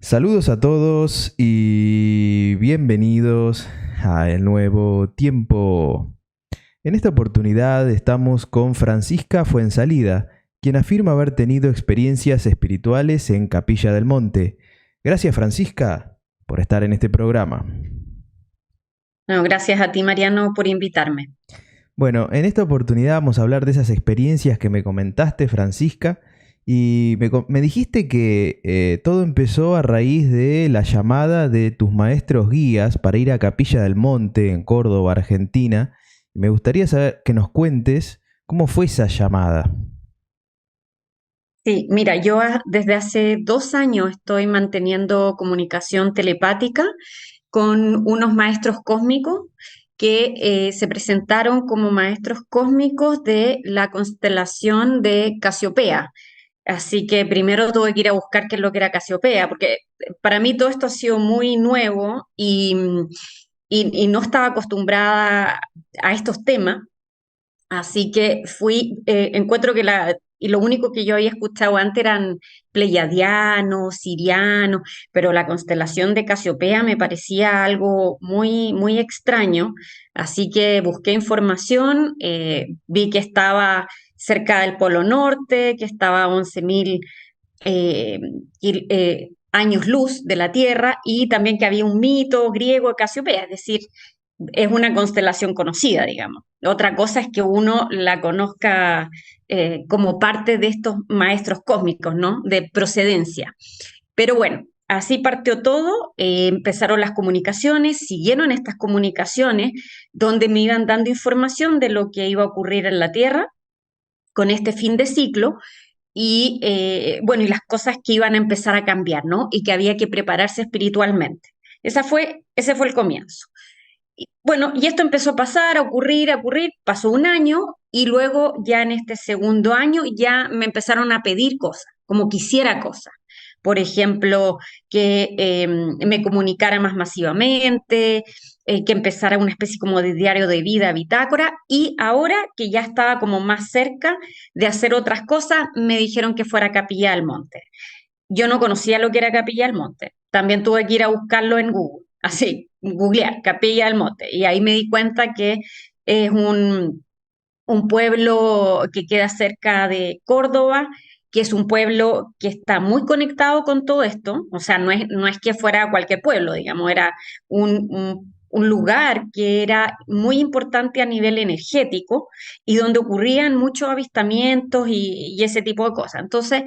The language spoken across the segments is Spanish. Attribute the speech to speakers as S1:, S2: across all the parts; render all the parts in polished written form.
S1: Saludos a todos y bienvenidos a el nuevo tiempo. En esta oportunidad estamos con Francisca Fuensalida, quien afirma haber tenido experiencias espirituales en Capilla del Monte. Gracias, Francisca, por estar en este programa.
S2: No, gracias a ti, Mariano, por invitarme.
S1: Bueno, en esta oportunidad vamos a hablar de esas experiencias que me comentaste, Francisca, y me dijiste que todo empezó a raíz de la llamada de tus maestros guías para ir a Capilla del Monte, en Córdoba, Argentina. Me gustaría saber que nos cuentes cómo fue esa llamada.
S2: Sí, mira, desde hace 2 años estoy manteniendo comunicación telepática con unos maestros cósmicos que se presentaron como maestros cósmicos de la constelación de Casiopea. Así que primero tuve que ir a buscar qué es lo que era Casiopea, porque para mí todo esto ha sido muy nuevo y no estaba acostumbrada a estos temas. Así que encuentro que y lo único que yo había escuchado antes eran pleiadianos, sirianos, pero la constelación de Casiopea me parecía algo muy, muy extraño. Así que busqué información, vi que estaba cerca del Polo Norte, que estaba a 11.000 años luz de la Tierra y también que había un mito griego de Casiopea, es decir, es una constelación conocida, digamos. Otra cosa es que uno la conozca como parte de estos maestros cósmicos, ¿no? De procedencia. Pero bueno, así partió todo, empezaron las comunicaciones, siguieron estas comunicaciones donde me iban dando información de lo que iba a ocurrir en la Tierra con este fin de ciclo y bueno, y las cosas que iban a empezar a cambiar, ¿no? Y que había que prepararse espiritualmente. Ese fue el comienzo. Bueno, y esto empezó a pasar, a ocurrir, pasó un año y luego ya en este segundo año ya me empezaron a pedir cosas, como quisiera cosas. Por ejemplo, que me comunicara más masivamente, que empezara una especie como de diario de vida, bitácora, y ahora que ya estaba como más cerca de hacer otras cosas, me dijeron que fuera a Capilla del Monte. Yo no conocía lo que era Capilla del Monte. También tuve que ir a buscarlo en Google, así, googlear Capilla del Monte. Y ahí me di cuenta que es un pueblo que queda cerca de Córdoba, que es un pueblo que está muy conectado con todo esto. O sea, no es que fuera cualquier pueblo, digamos, era un lugar que era muy importante a nivel energético y donde ocurrían muchos avistamientos y ese tipo de cosas. Entonces,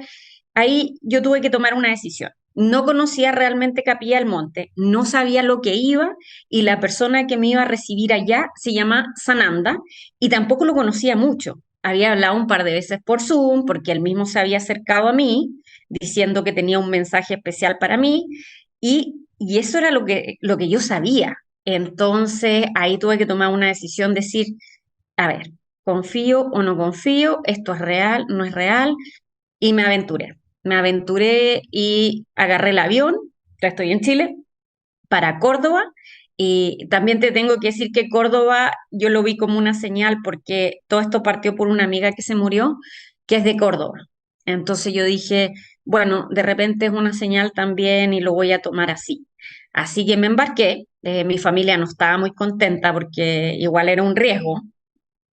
S2: ahí yo tuve que tomar una decisión. No conocía realmente Capilla del Monte, no sabía lo que iba y la persona que me iba a recibir allá se llama Sananda y tampoco lo conocía mucho. Había hablado un par de veces por Zoom porque él mismo se había acercado a mí diciendo que tenía un mensaje especial para mí y eso era lo que yo sabía. Entonces ahí tuve que tomar una decisión, decir, a ver, confío o no confío, esto es real, no es real, y me aventuré. Me aventuré y agarré el avión, ya estoy en Chile, para Córdoba. Y también te tengo que decir que Córdoba yo lo vi como una señal porque todo esto partió por una amiga que se murió, que es de Córdoba. Entonces yo dije, bueno, de repente es una señal también y lo voy a tomar así. Así que me embarqué. Mi familia no estaba muy contenta porque igual era un riesgo.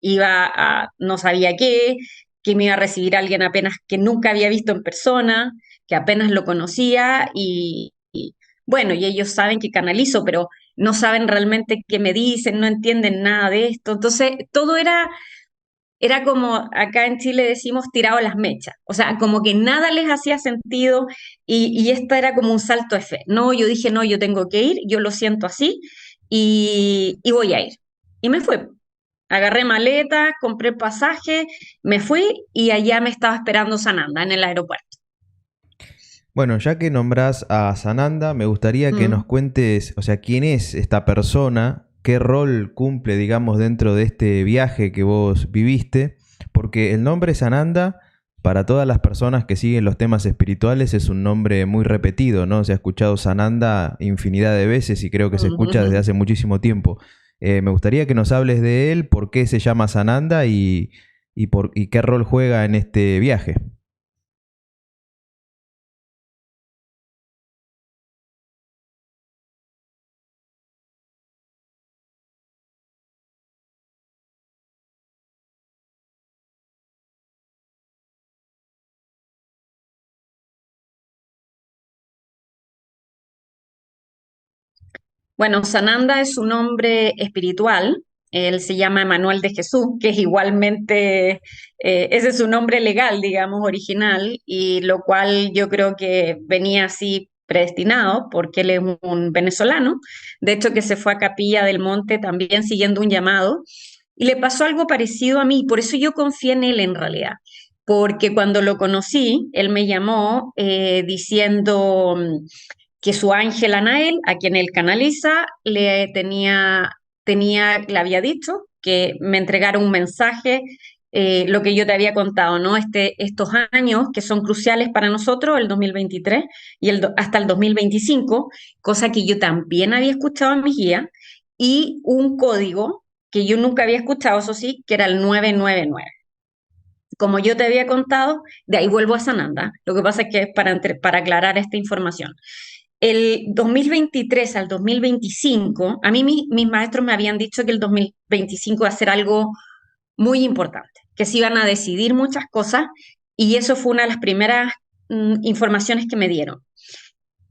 S2: No sabía qué, que me iba a recibir alguien apenas que nunca había visto en persona, que apenas lo conocía bueno, y ellos saben que canalizo, pero no saben realmente qué me dicen, no entienden nada de esto. Entonces, todo era como acá en Chile decimos tirado a las mechas, o sea, como que nada les hacía sentido y esta era como un salto de fe. No, yo dije, no, yo tengo que ir, yo lo siento así y voy a ir. Y me fui. Agarré maleta, compré pasaje, me fui y allá me estaba esperando Sananda en el aeropuerto.
S1: Bueno, ya que nombrás a Sananda, me gustaría que nos
S2: Mm.
S1: cuentes, o sea, quién es esta persona, qué rol cumple, digamos, dentro de este viaje que vos viviste, porque el nombre Sananda, para todas las personas que siguen los temas espirituales, es un nombre muy repetido, ¿no? Se ha escuchado Sananda infinidad de veces y creo que se escucha desde hace muchísimo tiempo. Me gustaría que nos hables de él, por qué se llama Sananda y qué rol juega en este viaje.
S2: Bueno, Sananda es un hombre espiritual. Él se llama Emanuel de Jesús, que es igualmente, ese es su nombre legal, digamos, original, y lo cual yo creo que venía así predestinado, porque él es un venezolano, de hecho que se fue a Capilla del Monte también siguiendo un llamado, y le pasó algo parecido a mí, por eso yo confié en él en realidad, porque cuando lo conocí, él me llamó diciendo que su ángel Anael, a quien él canaliza, le había dicho que me entregara un mensaje, lo que yo te había contado, ¿no? Estos años que son cruciales para nosotros, el 2023 y hasta el 2025, cosa que yo también había escuchado en mis guías, y un código que yo nunca había escuchado, eso sí, que era el 999. Como yo te había contado, de ahí vuelvo a Sananda. Lo que pasa es que es para aclarar esta información. El 2023 al 2025, a mí mis maestros me habían dicho que el 2025 iba a ser algo muy importante, que se iban a decidir muchas cosas y eso fue una de las primeras informaciones que me dieron.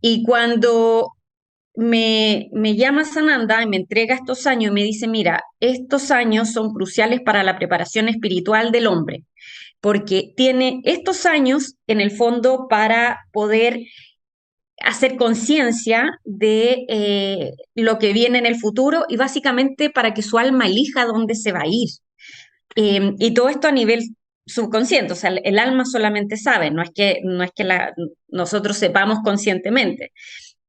S2: Y cuando me llama Sananda y me entrega estos años y me dice, mira, estos años son cruciales para la preparación espiritual del hombre, porque tiene estos años en el fondo para poder hacer conciencia de lo que viene en el futuro y básicamente para que su alma elija dónde se va a ir. Y todo esto a nivel subconsciente, o sea, el alma solamente sabe, no es que nosotros sepamos conscientemente,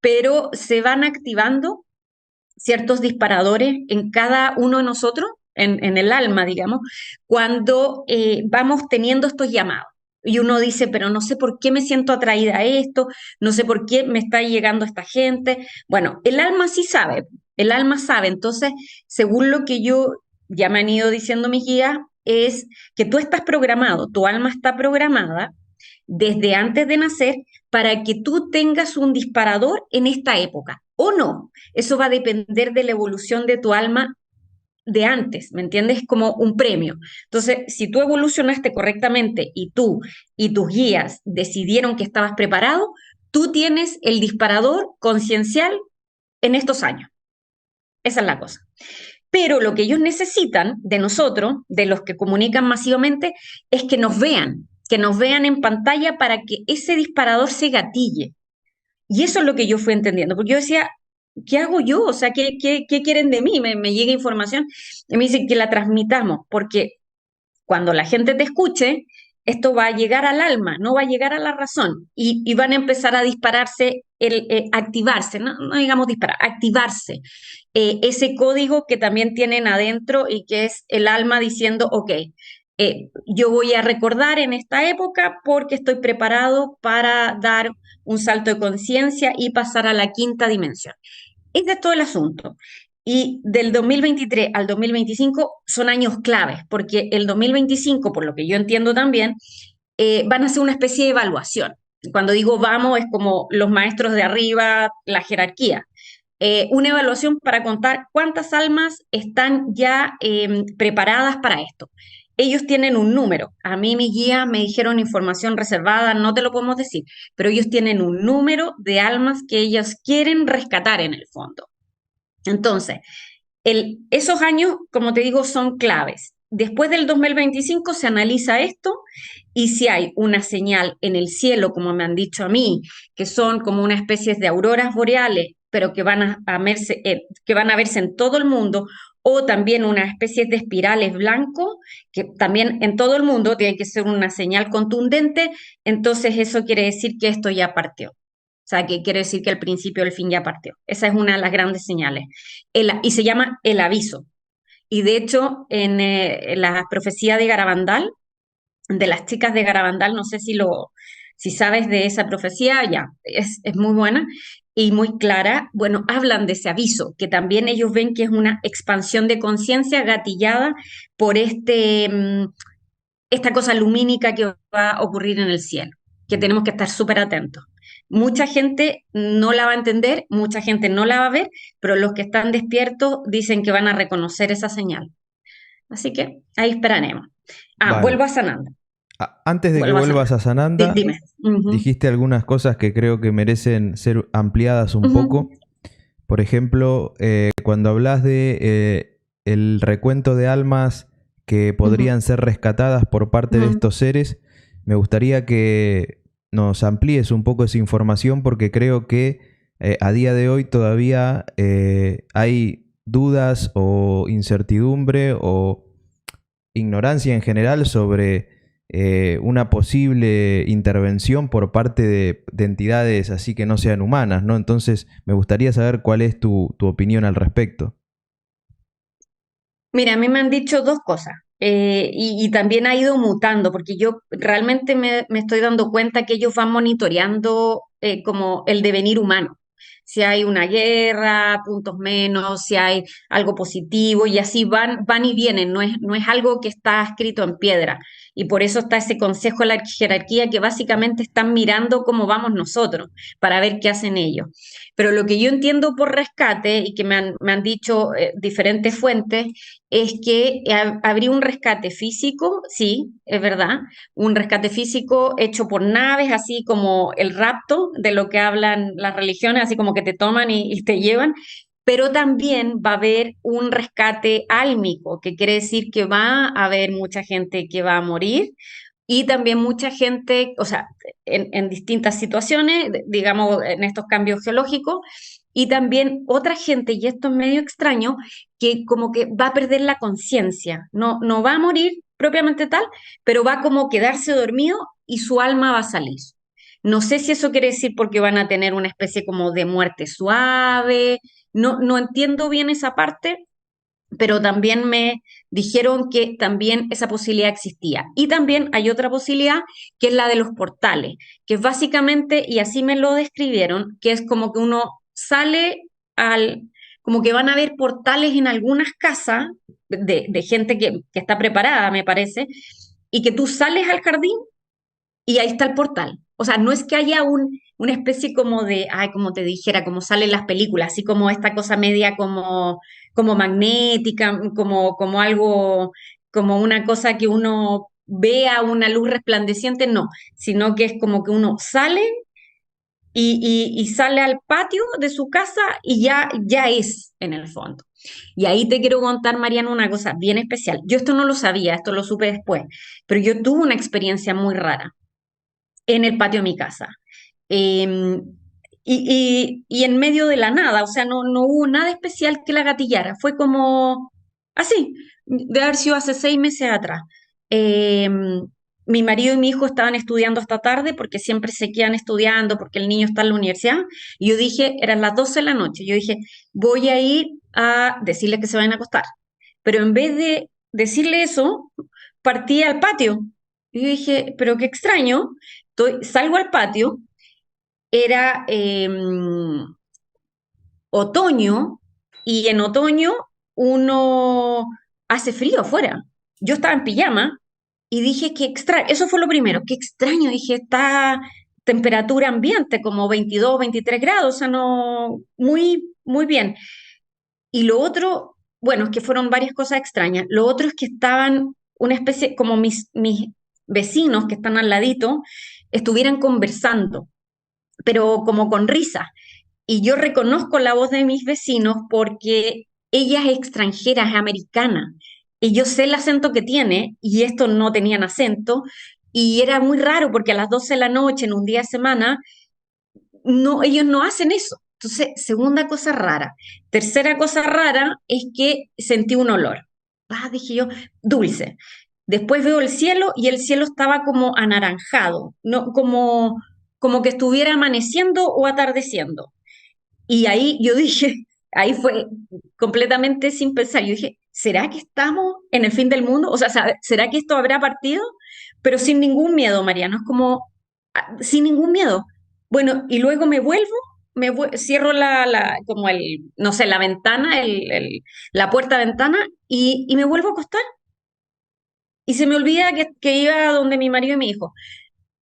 S2: pero se van activando ciertos disparadores en cada uno de nosotros, en el alma, digamos, cuando vamos teniendo estos llamados. Y uno dice, pero no sé por qué me siento atraída a esto, no sé por qué me está llegando esta gente. Bueno, el alma sí sabe, el alma sabe. Entonces, según lo que yo ya me han ido diciendo mis guías, es que tú estás programado, tu alma está programada desde antes de nacer para que tú tengas un disparador en esta época o no. Eso va a depender de la evolución de tu alma de antes, ¿me entiendes? Como un premio. Entonces, si tú evolucionaste correctamente y tú y tus guías decidieron que estabas preparado, tú tienes el disparador conciencial en estos años. Esa es la cosa. Pero lo que ellos necesitan de nosotros, de los que comunican masivamente, es que nos vean en pantalla para que ese disparador se gatille. Y eso es lo que yo fui entendiendo, porque yo decía, ¿qué hago yo? O sea, ¿qué quieren de mí? Me llega información y me dicen que la transmitamos, porque cuando la gente te escuche, esto va a llegar al alma, no va a llegar a la razón, y van a empezar a dispararse, activarse, no digamos disparar, activarse ese código que también tienen adentro y que es el alma diciendo, ok, yo voy a recordar en esta época porque estoy preparado para dar un salto de conciencia y pasar a la quinta dimensión. Ese es todo el asunto. Y del 2023 al 2025 son años claves, porque el 2025, por lo que yo entiendo también, van a ser una especie de evaluación. Cuando digo vamos, es como los maestros de arriba, la jerarquía. Una evaluación para contar cuántas almas están ya preparadas para esto. Ellos tienen un número. A mí mis guías me dijeron información reservada, no te lo podemos decir, pero ellos tienen un número de almas que ellos quieren rescatar en el fondo. Entonces, esos años, como te digo, son claves. Después del 2025 se analiza esto y si hay una señal en el cielo, como me han dicho a mí, que son como una especie de auroras boreales, pero que van a verse en todo el mundo, o también una especie de espirales blancos, que también en todo el mundo tiene que ser una señal contundente, entonces eso quiere decir que esto ya partió. O sea, que quiere decir que el principio del fin ya partió. Esa es una de las grandes señales. Y se llama el aviso. Y de hecho, en la profecía de Garabandal, de las chicas de Garabandal, no sé si sabes de esa profecía, ya, es muy buena y muy clara. Bueno, hablan de ese aviso, que también ellos ven que es una expansión de conciencia gatillada por esta cosa lumínica que va a ocurrir en el cielo, que tenemos que estar súper atentos. Mucha gente no la va a entender, mucha gente no la va a ver, pero los que están despiertos dicen que van a reconocer esa señal. Así que ahí esperaremos.
S1: Vale.
S2: Vuelvo a Sananda.
S1: Antes de que
S2: Vuelvo a
S1: vuelvas
S2: Sananda.
S1: a Sananda,
S2: Dime. Ujú,
S1: dijiste algunas cosas que creo que merecen ser ampliadas un
S2: ujú,
S1: poco. Por ejemplo, cuando hablas de el recuento de almas que
S2: Ujú,
S1: podrían ser rescatadas por parte de
S2: ujú.
S1: estos seres, me gustaría que nos amplíes un poco esa información porque creo que a día de hoy todavía hay dudas o incertidumbre o ignorancia en general sobre una posible intervención por parte de entidades así que no sean humanas, ¿no? Entonces, me gustaría saber cuál es tu opinión al respecto.
S2: Mira, a mí me han dicho dos cosas y también ha ido mutando porque yo realmente me estoy dando cuenta que ellos van monitoreando como el devenir humano. Si hay una guerra, puntos menos, si hay algo positivo y así van y vienen, no es algo que está escrito en piedra. Y por eso está ese consejo de la jerarquía que básicamente están mirando cómo vamos nosotros para ver qué hacen ellos. Pero lo que yo entiendo por rescate y que me han dicho diferentes fuentes es que habría un rescate físico, sí, es verdad, un rescate físico hecho por naves, así como el rapto de lo que hablan las religiones, así como que te toman y te llevan, pero también va a haber un rescate álmico, que quiere decir que va a haber mucha gente que va a morir y también mucha gente, o sea, en distintas situaciones, digamos, en estos cambios geológicos, y también otra gente, y esto es medio extraño, que como que va a perder la conciencia, no va a morir propiamente tal, pero va como quedarse dormido y su alma va a salir. No sé si eso quiere decir porque van a tener una especie como de muerte suave, no entiendo bien esa parte, pero también me dijeron que también esa posibilidad existía. Y también hay otra posibilidad que es la de los portales, que es básicamente, y así me lo describieron, que es como que uno sale al, como que van a haber portales en algunas casas de gente que está preparada, me parece, y que tú sales al jardín y ahí está el portal. O sea, no es que haya una especie como de, ay, como te dijera, como salen las películas, así como esta cosa media como magnética, como algo, como una cosa que uno vea una luz resplandeciente, no, sino que es como que uno sale y sale al patio de su casa y ya es en el fondo. Y ahí te quiero contar, Mariana, una cosa bien especial. Yo esto no lo sabía, esto lo supe después, pero yo tuve una experiencia muy rara en el patio de mi casa. Eh, y en medio de la nada, o sea, no hubo nada especial que la gatillara, fue como así, de haber sido hace 6 meses atrás. Eh, Mi marido y mi hijo estaban estudiando esta tarde porque siempre se quedan estudiando porque el niño está en la universidad. Y yo dije, eran las 12 de la noche, yo dije, voy a ir a decirles que se vayan a acostar. Pero en vez de decirle eso, partí al patio. Y yo dije, pero qué extraño, salgo al patio, era otoño y en otoño uno hace frío afuera. Yo estaba en pijama y dije, qué extraño, eso fue lo primero, qué extraño, dije, está temperatura ambiente como 22, 23 grados, o sea, no, muy, muy bien. Y lo otro, bueno, es que fueron varias cosas extrañas. Lo otro es que estaban una especie, como mis vecinos que están al ladito, estuvieran conversando, pero como con risa. Y yo reconozco la voz de mis vecinos porque ella es extranjera, es americana. Y yo sé el acento que tiene, y estos no tenían acento. Y era muy raro porque a las 12 de la noche, en un día de semana, no, ellos no hacen eso. Entonces, segunda cosa rara. Tercera cosa rara es que sentí un olor. Ah, dije yo, dulce. Después veo el cielo y el cielo estaba como anaranjado, no, como que estuviera amaneciendo o atardeciendo. Y ahí yo dije, ahí fue completamente sin pensar. Yo dije, ¿será que estamos en el fin del mundo? O sea, ¿será que esto habrá partido? Pero sin ningún miedo, Mariano, es como, sin ningún miedo. Bueno, y luego me vuelvo, cierro como no sé, la ventana, la puerta ventana y me vuelvo a acostar. Y se me olvida que iba donde mi marido y mi hijo.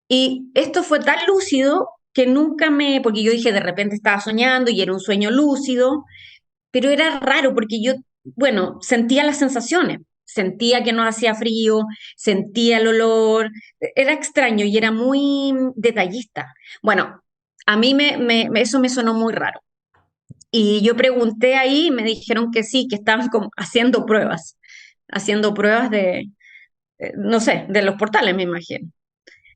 S2: Y esto fue tan lúcido que nunca porque yo dije, de repente estaba soñando y era un sueño lúcido, pero era raro porque yo, bueno, sentía las sensaciones, sentía que no hacía frío, sentía el olor, era extraño y era muy detallista. Bueno, a mí eso me sonó muy raro. Y yo pregunté ahí y me dijeron que sí, que estaban como haciendo pruebas de, no sé, de los portales, me imagino.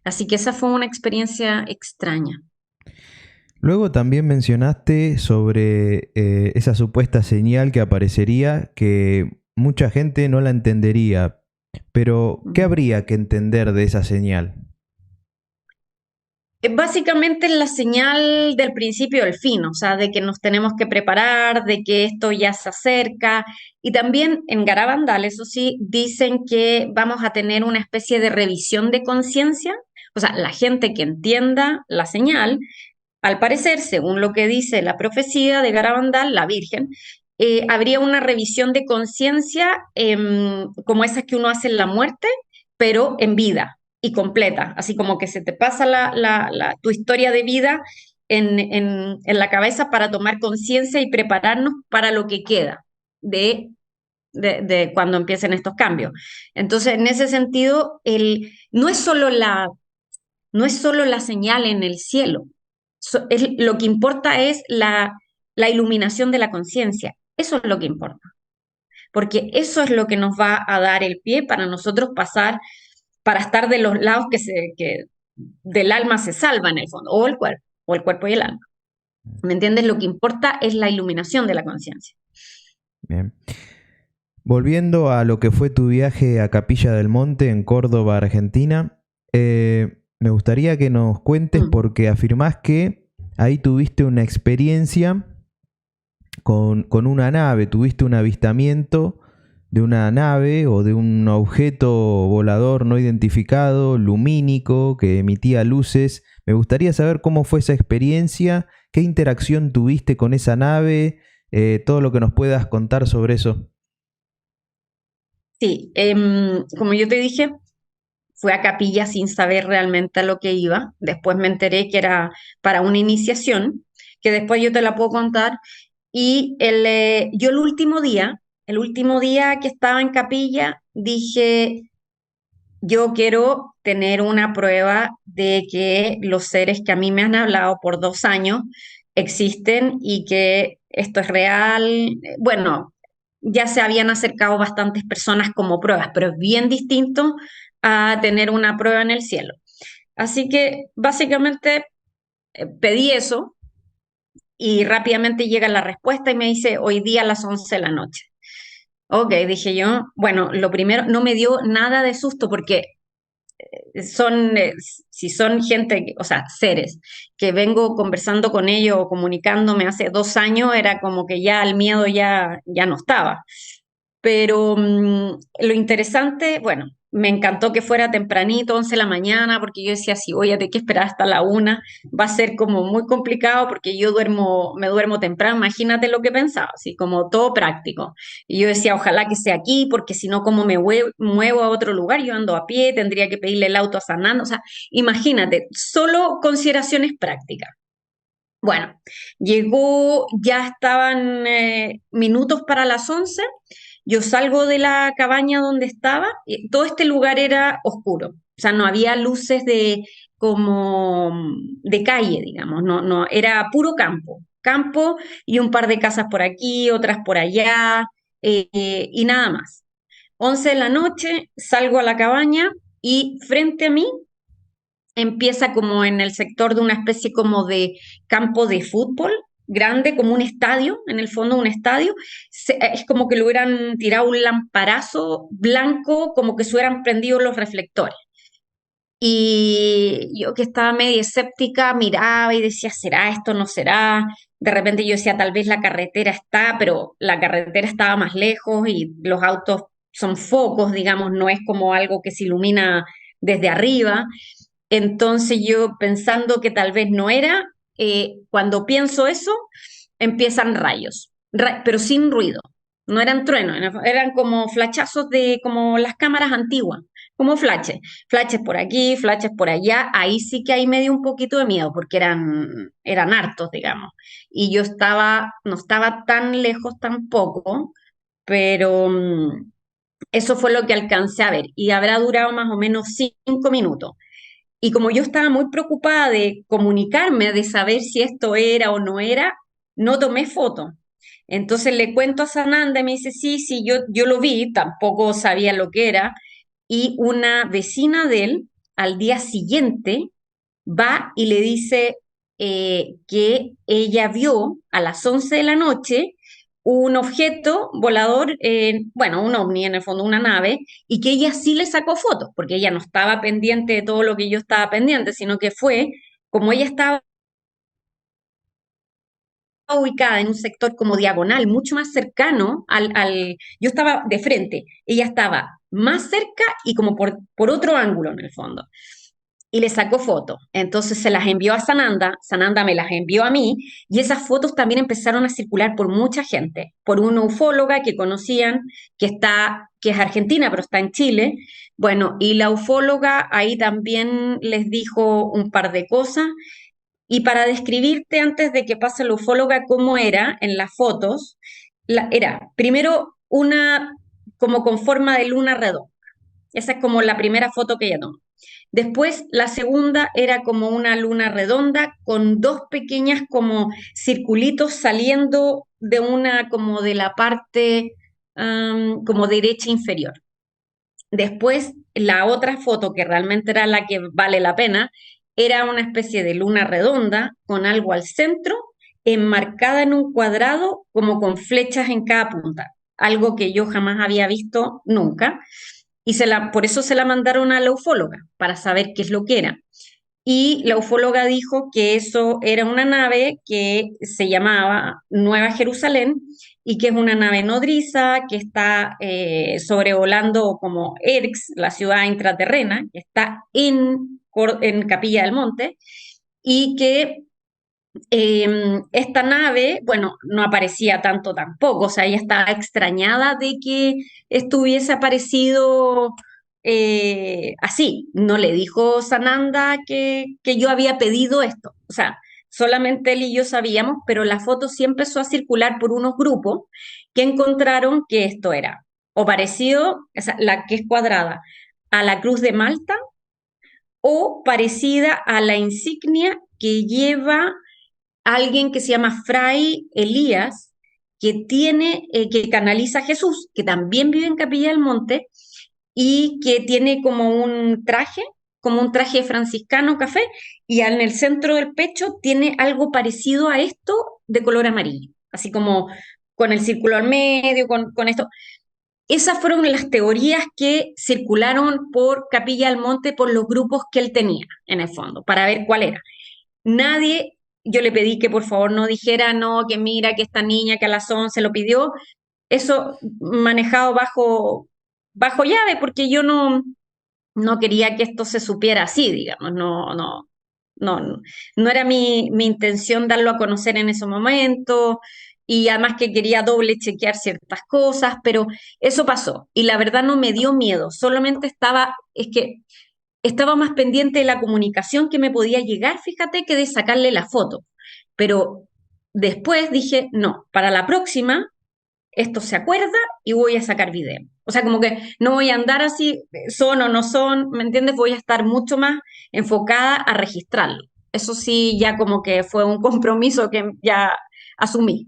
S2: Así que esa fue una experiencia extraña.
S1: Luego también mencionaste sobre esa supuesta señal que aparecería que mucha gente no la entendería. Pero, ¿qué habría que entender de esa señal?
S2: Básicamente es la señal del principio del fin, o sea, de que nos tenemos que preparar, de que esto ya se acerca. Y también en Garabandal, eso sí, dicen que vamos a tener una especie de revisión de conciencia. O sea, la gente que entienda la señal, al parecer, según lo que dice la profecía de Garabandal, la Virgen, habría una revisión de conciencia como esas que uno hace en la muerte, pero en vida y completa, así como que se te pasa tu historia de vida en la cabeza para tomar conciencia y prepararnos para lo que queda de, de cuando empiecen estos cambios. Entonces, en ese sentido, no es solo la señal en el cielo. Lo que importa es la iluminación de la conciencia. Eso es lo que importa, porque eso es lo que nos va a dar el pie para nosotros pasar, para estar de los lados que del alma se salva en el fondo, o el cuerpo y el alma. ¿Me entiendes? Lo que importa es la iluminación de la conciencia.
S1: Bien. Volviendo a lo que fue tu viaje a Capilla del Monte en Córdoba, Argentina, me gustaría que nos cuentes
S2: Mm.
S1: porque afirmás que ahí tuviste una experiencia con una nave, tuviste un avistamiento de una nave o de un objeto volador no identificado, lumínico, que emitía luces. Me gustaría saber cómo fue esa experiencia, qué interacción tuviste con esa nave, todo lo que nos puedas contar sobre eso.
S2: Sí, como yo te dije, fui a capilla sin saber realmente a lo que iba. Después me enteré que era para una iniciación, que después yo te la puedo contar. Y yo el último día que estaba en capilla, dije, yo quiero tener una prueba de que los seres que a mí me han hablado por 2 años existen y que esto es real. Bueno, ya se habían acercado bastantes personas como pruebas, pero es bien distinto a tener una prueba en el cielo. Así que básicamente pedí eso y rápidamente llega la respuesta y me dice hoy día a las 11 de la noche. Ok, dije yo, bueno, lo primero, no me dio nada de susto porque si son gente, o sea, seres que vengo conversando con ellos o comunicándome hace 2 años, era como que ya el miedo ya no estaba. Pero lo interesante, bueno, me encantó que fuera tempranito, 11 de la mañana, porque yo decía, si voy a tener que esperar hasta la 1, va a ser como muy complicado porque me duermo temprano, imagínate lo que pensaba, así como todo práctico. Y yo decía, ojalá que sea aquí, porque si no, ¿cómo muevo a otro lugar? Yo ando a pie, tendría que pedirle el auto a Sanando, o sea, imagínate, solo consideraciones prácticas. Bueno, llegó, ya estaban minutos para las 11. Yo salgo de la cabaña donde estaba, y todo este lugar era oscuro, o sea, no había luces como de calle, digamos, no, era puro campo y un par de casas por aquí, otras por allá, y nada más. 11 de la noche, salgo a la cabaña y frente a mí empieza como en el sector de una especie como de campo de fútbol grande, como un estadio, en el fondo un estadio. Es como que le hubieran tirado un lamparazo blanco, como que se hubieran prendido los reflectores. Y yo que estaba medio escéptica, miraba y decía, ¿será esto? ¿No será? De repente yo decía, tal vez la carretera está, pero la carretera estaba más lejos y los autos son focos, digamos, no es como algo que se ilumina desde arriba. Entonces yo pensando que tal vez no era, cuando pienso eso, empiezan rayos, pero sin ruido. No eran truenos, eran como flachazos de como las cámaras antiguas, como flashes por aquí, flashes por allá. Ahí sí que ahí me dio un poquito de miedo porque eran hartos, digamos. Y yo no estaba tan lejos tampoco, pero eso fue lo que alcancé a ver y habrá durado más o menos 5 minutos. Y como yo estaba muy preocupada de comunicarme, de saber si esto era o no era, no tomé foto. Entonces le cuento a Sananda y me dice, sí, sí, yo lo vi, tampoco sabía lo que era. Y una vecina de él, al día siguiente, va y le dice que ella vio a las 11 de la noche un objeto volador, bueno, un ovni en el fondo, una nave, y que ella sí le sacó fotos, porque ella no estaba pendiente de todo lo que yo estaba pendiente, sino que fue como ella estaba ubicada en un sector como diagonal, mucho más cercano yo estaba de frente, ella estaba más cerca y como por otro ángulo en el fondo. Y le sacó fotos. Entonces se las envió a Sananda, Sananda me las envió a mí, y esas fotos también empezaron a circular por mucha gente, por una ufóloga que conocían, que es argentina, pero está en Chile. Bueno, y la ufóloga ahí también les dijo un par de cosas, y para describirte antes de que pase la ufóloga cómo era en las fotos, era primero una como con forma de luna redonda. Esa es como la primera foto que ella tomó. Después, la segunda era como una luna redonda con dos pequeñas como circulitos saliendo de una como de la parte como derecha inferior. Después, la otra foto, que realmente era la que vale la pena, era una especie de luna redonda con algo al centro, enmarcada en un cuadrado como con flechas en cada punta, algo que yo jamás había visto nunca. Y por eso se la mandaron a la ufóloga, para saber qué es lo que era. Y la ufóloga dijo que eso era una nave que se llamaba Nueva Jerusalén y que es una nave nodriza que está sobrevolando como Erx, la ciudad intraterrena, que está en Capilla del Monte, y que esta nave, bueno, no aparecía tanto tampoco, o sea, ella estaba extrañada de que estuviese aparecido así. No le dijo Sananda que yo había pedido esto, o sea, solamente él y yo sabíamos, pero la foto sí empezó a circular por unos grupos que encontraron que esto era o parecido, o sea, la que es cuadrada, a la Cruz de Malta o parecida a la insignia que lleva alguien que se llama Fray Elías, que canaliza a Jesús, que también vive en Capilla del Monte y que tiene como un traje franciscano café, y en el centro del pecho tiene algo parecido a esto de color amarillo, así como con el círculo al medio, con esto. Esas fueron las teorías que circularon por Capilla del Monte por los grupos que él tenía, en el fondo, para ver cuál era. Nadie, yo le pedí que por favor no dijera, no, que mira, que esta niña que a las 11 lo pidió, eso manejado bajo llave, porque yo no quería que esto se supiera así, digamos, no, no era mi intención darlo a conocer en ese momento, y además que quería doble chequear ciertas cosas, pero eso pasó, y la verdad no me dio miedo, solamente es que estaba más pendiente de la comunicación que me podía llegar, fíjate, que de sacarle la foto. Pero después dije, no, para la próxima esto se acuerda y voy a sacar video. O sea, como que no voy a andar así, son o no son, ¿me entiendes? Voy a estar mucho más enfocada a registrarlo. Eso sí, ya como que fue un compromiso que ya asumí.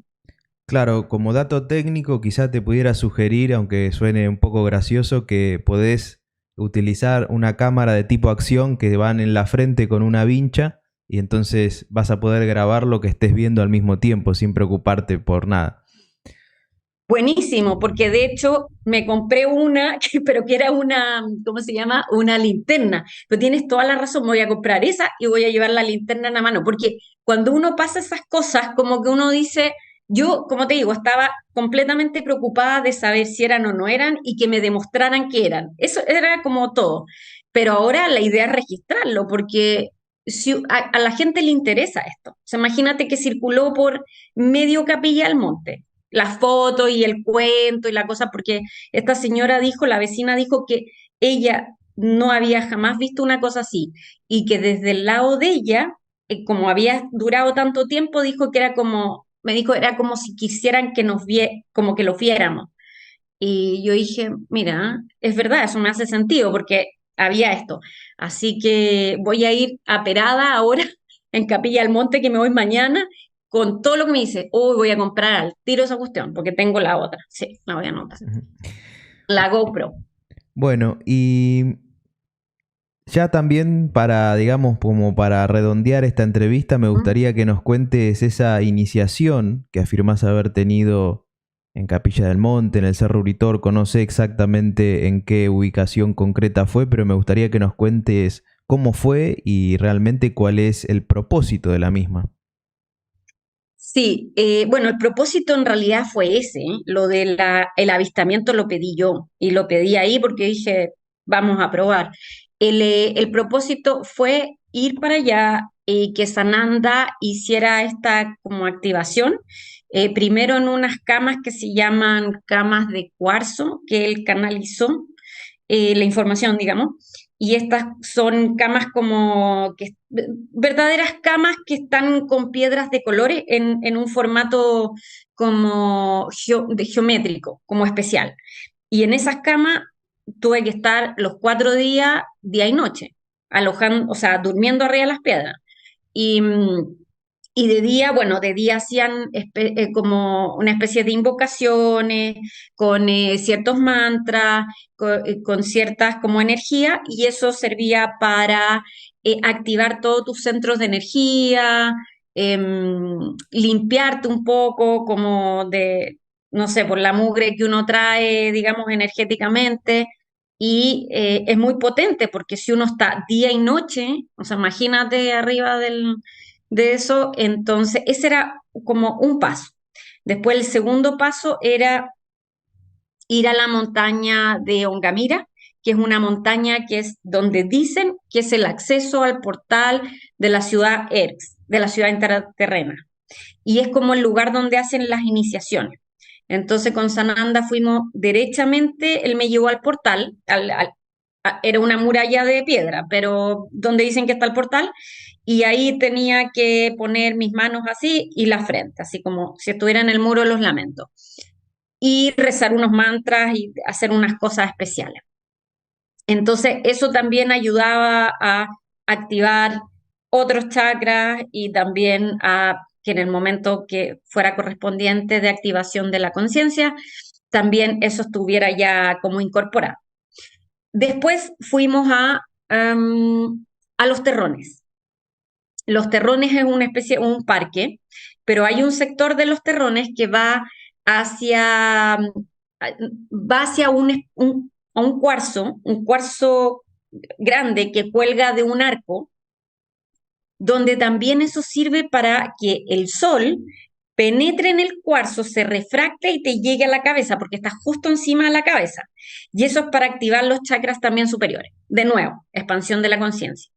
S1: Claro, como dato técnico, quizá te pudiera sugerir, aunque suene un poco gracioso, que podés utilizar una cámara de tipo acción que van en la frente con una vincha y entonces vas a poder grabar lo que estés viendo al mismo tiempo sin preocuparte por nada.
S2: Buenísimo, porque de hecho me compré una, pero que era una, ¿cómo se llama? Una linterna. Pero tienes toda la razón, me voy a comprar esa y voy a llevar la linterna en la mano, porque cuando uno pasa esas cosas, como que uno dice, yo, como te digo, estaba completamente preocupada de saber si eran o no eran y que me demostraran que eran. Eso era como todo. Pero ahora la idea es registrarlo, porque si a la gente le interesa esto. O sea, imagínate que circuló por medio Capilla del Monte las fotos y el cuento y la cosa, porque esta señora dijo, la vecina dijo que ella no había jamás visto una cosa así y que desde el lado de ella, como había durado tanto tiempo, dijo que era como, me dijo, era como si quisieran que como que lo viéramos. Y yo dije, mira, es verdad, eso me hace sentido porque había esto. Así que voy a ir a Perada ahora, en Capilla del Monte, que me voy mañana, con todo lo que me dice, hoy voy a comprar al tiro esa cuestión, porque tengo la otra. Sí, la voy a anotar.
S1: Ujú.
S2: La GoPro.
S1: Bueno, y ya también para, digamos, como para redondear esta entrevista, me
S2: ¿Mm?
S1: gustaría que nos cuentes esa iniciación que afirmás haber tenido en Capilla del Monte, en el Cerro Uritorco. No sé exactamente en qué ubicación concreta fue, pero me gustaría que nos cuentes cómo fue y realmente cuál es el propósito de la misma.
S2: Sí, bueno, el propósito en realidad fue ese, ¿eh? Lo del el avistamiento lo pedí yo y lo pedí ahí porque dije, vamos a probar. El propósito fue ir para allá y que Sananda hiciera esta como activación, primero en unas camas que se llaman camas de cuarzo, que él canalizó la información, digamos, y estas son camas como que verdaderas camas que están con piedras de colores en un formato como geométrico, como especial. Y en esas camas tuve que estar los 4 días, día y noche, alojando, o sea, durmiendo arriba de las piedras. Y, y de día, bueno, de día hacían como una especie de invocaciones con ciertos mantras, con ciertas como energía, y eso servía para activar todos tus centros de energía, limpiarte un poco como de, no sé, por la mugre que uno trae, digamos, energéticamente. Y es muy potente porque si uno está día y noche, o sea, imagínate arriba de eso, entonces ese era como un paso. Después el segundo paso era ir a la montaña de Ongamira, que es una montaña que es donde dicen que es el acceso al portal de la ciudad Erx, de la ciudad interterrena. Y es como el lugar donde hacen las iniciaciones. Entonces con Sananda fuimos derechamente, él me llevó al portal, era una muralla de piedra, pero donde dicen que está el portal, y ahí tenía que poner mis manos así y la frente, así como si estuviera en el muro de los lamentos, y rezar unos mantras y hacer unas cosas especiales. Entonces eso también ayudaba a activar otros chakras y también a que en el momento que fuera correspondiente de activación de la conciencia, también eso estuviera ya como incorporado. Después fuimos a Los Terrones. Los Terrones es una especie, un parque, pero hay un sector de Los Terrones que va hacia un cuarzo grande que cuelga de un arco, donde también eso sirve para que el sol penetre en el cuarzo, se refracte y te llegue a la cabeza, porque está justo encima de la cabeza. Y eso es para activar los chakras también superiores. De nuevo, expansión de la conciencia.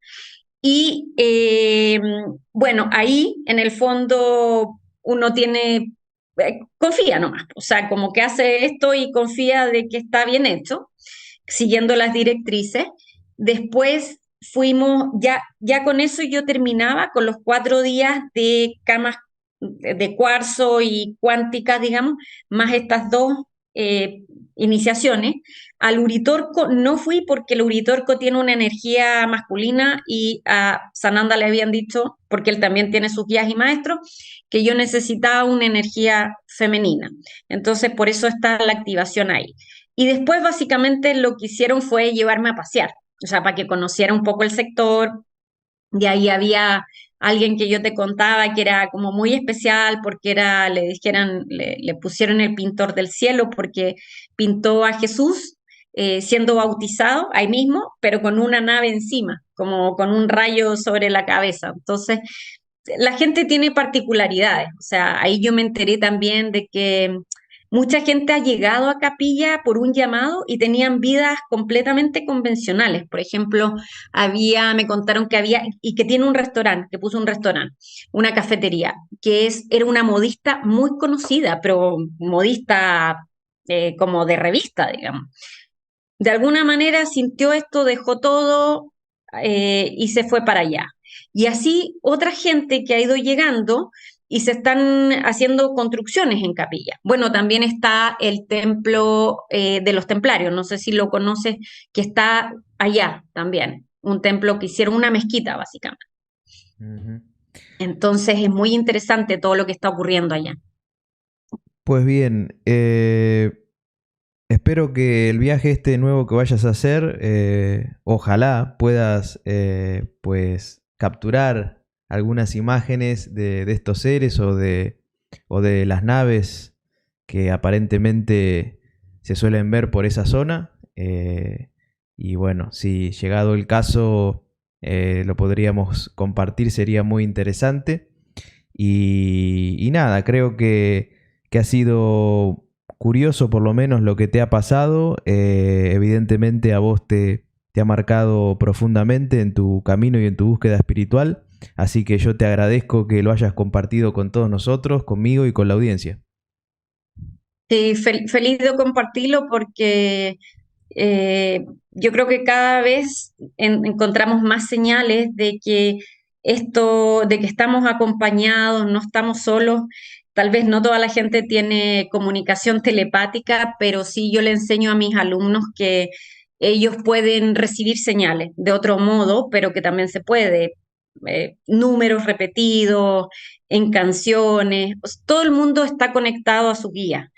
S2: Y bueno, ahí en el fondo uno tiene, confía nomás, o sea, como que hace esto y confía de que está bien hecho, siguiendo las directrices. Después fuimos, ya con eso yo terminaba con los 4 días de camas de cuarzo y cuánticas, digamos, más estas dos eh, iniciaciones. Al Uritorco no fui porque el Uritorco tiene una energía masculina y a Sananda le habían dicho, porque él también tiene sus guías y maestros, que yo necesitaba una energía femenina. Entonces, por eso está la activación ahí. Y después, básicamente, lo que hicieron fue llevarme a pasear, o sea, para que conociera un poco el sector. Y ahí había alguien que yo te contaba que era como muy especial porque era, le dijeran, le pusieron el pintor del cielo porque pintó a Jesús siendo bautizado ahí mismo, pero con una nave encima, como con un rayo sobre la cabeza. Entonces, la gente tiene particularidades. O sea, ahí yo me enteré también de que mucha gente ha llegado a Capilla por un llamado y tenían vidas completamente convencionales. Por ejemplo, me contaron que había, y que tiene un restaurante, que puso un restaurante, una cafetería, era una modista muy conocida, pero modista como de revista, digamos. De alguna manera sintió esto, dejó todo y se fue para allá. Y así otra gente que ha ido llegando y se están haciendo construcciones en Capilla. Bueno, también está el templo de los templarios, no sé si lo conoces, que está allá también, un templo que hicieron una mezquita básicamente.
S1: Ujú.
S2: Entonces es muy interesante todo lo que está ocurriendo allá.
S1: Pues bien, espero que el viaje este nuevo que vayas a hacer, ojalá puedas pues capturar algunas imágenes de estos seres o de las naves que aparentemente se suelen ver por esa zona. Y bueno, si llegado el caso lo podríamos compartir, sería muy interesante. Y nada, creo que ha sido curioso por lo menos lo que te ha pasado. Evidentemente a vos te ha marcado profundamente en tu camino y en tu búsqueda espiritual. Así que yo te agradezco que lo hayas compartido con todos nosotros, conmigo y con la audiencia.
S2: Sí, feliz de compartirlo porque eh, yo creo que cada vez encontramos más señales de que de que estamos acompañados, no estamos solos. Tal vez no toda la gente tiene comunicación telepática, pero sí yo le enseño a mis alumnos que ellos pueden recibir señales de otro modo, pero que también se puede. Números repetidos en canciones, pues, todo el mundo está conectado a su guía.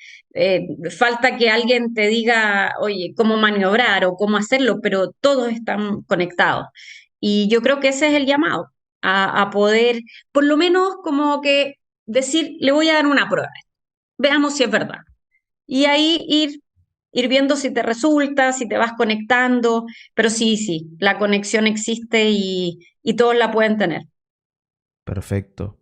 S2: Falta que alguien te diga, oye, cómo maniobrar o cómo hacerlo, pero todos están conectados. Y yo creo que ese es el llamado, a poder, por lo menos como que decir, le voy a dar una prueba, veamos si es verdad. Y ahí ir viendo si te resulta, si te vas conectando, pero sí, sí, la conexión existe y todos la pueden tener.
S1: Perfecto.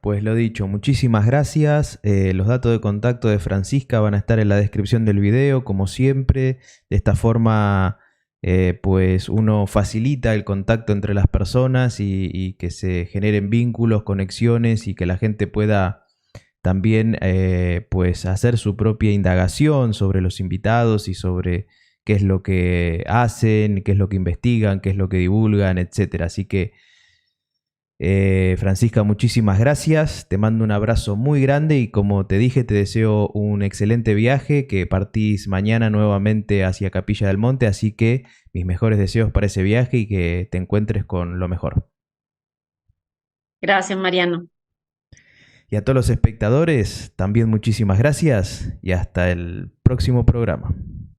S1: Pues lo dicho, muchísimas gracias. Los datos de contacto de Francisca van a estar en la descripción del video, como siempre. De esta forma, pues uno facilita el contacto entre las personas y que se generen vínculos, conexiones y que la gente pueda también pues hacer su propia indagación sobre los invitados y sobre qué es lo que hacen, qué es lo que investigan, qué es lo que divulgan, etcétera. Así que Francisca, muchísimas gracias. Te mando un abrazo muy grande y como te dije, te deseo un excelente viaje, que partís mañana nuevamente hacia Capilla del Monte, así que mis mejores deseos para ese viaje y que te encuentres con lo mejor.
S2: Gracias, Mariano.
S1: Y a todos los espectadores, también muchísimas gracias y hasta el próximo programa.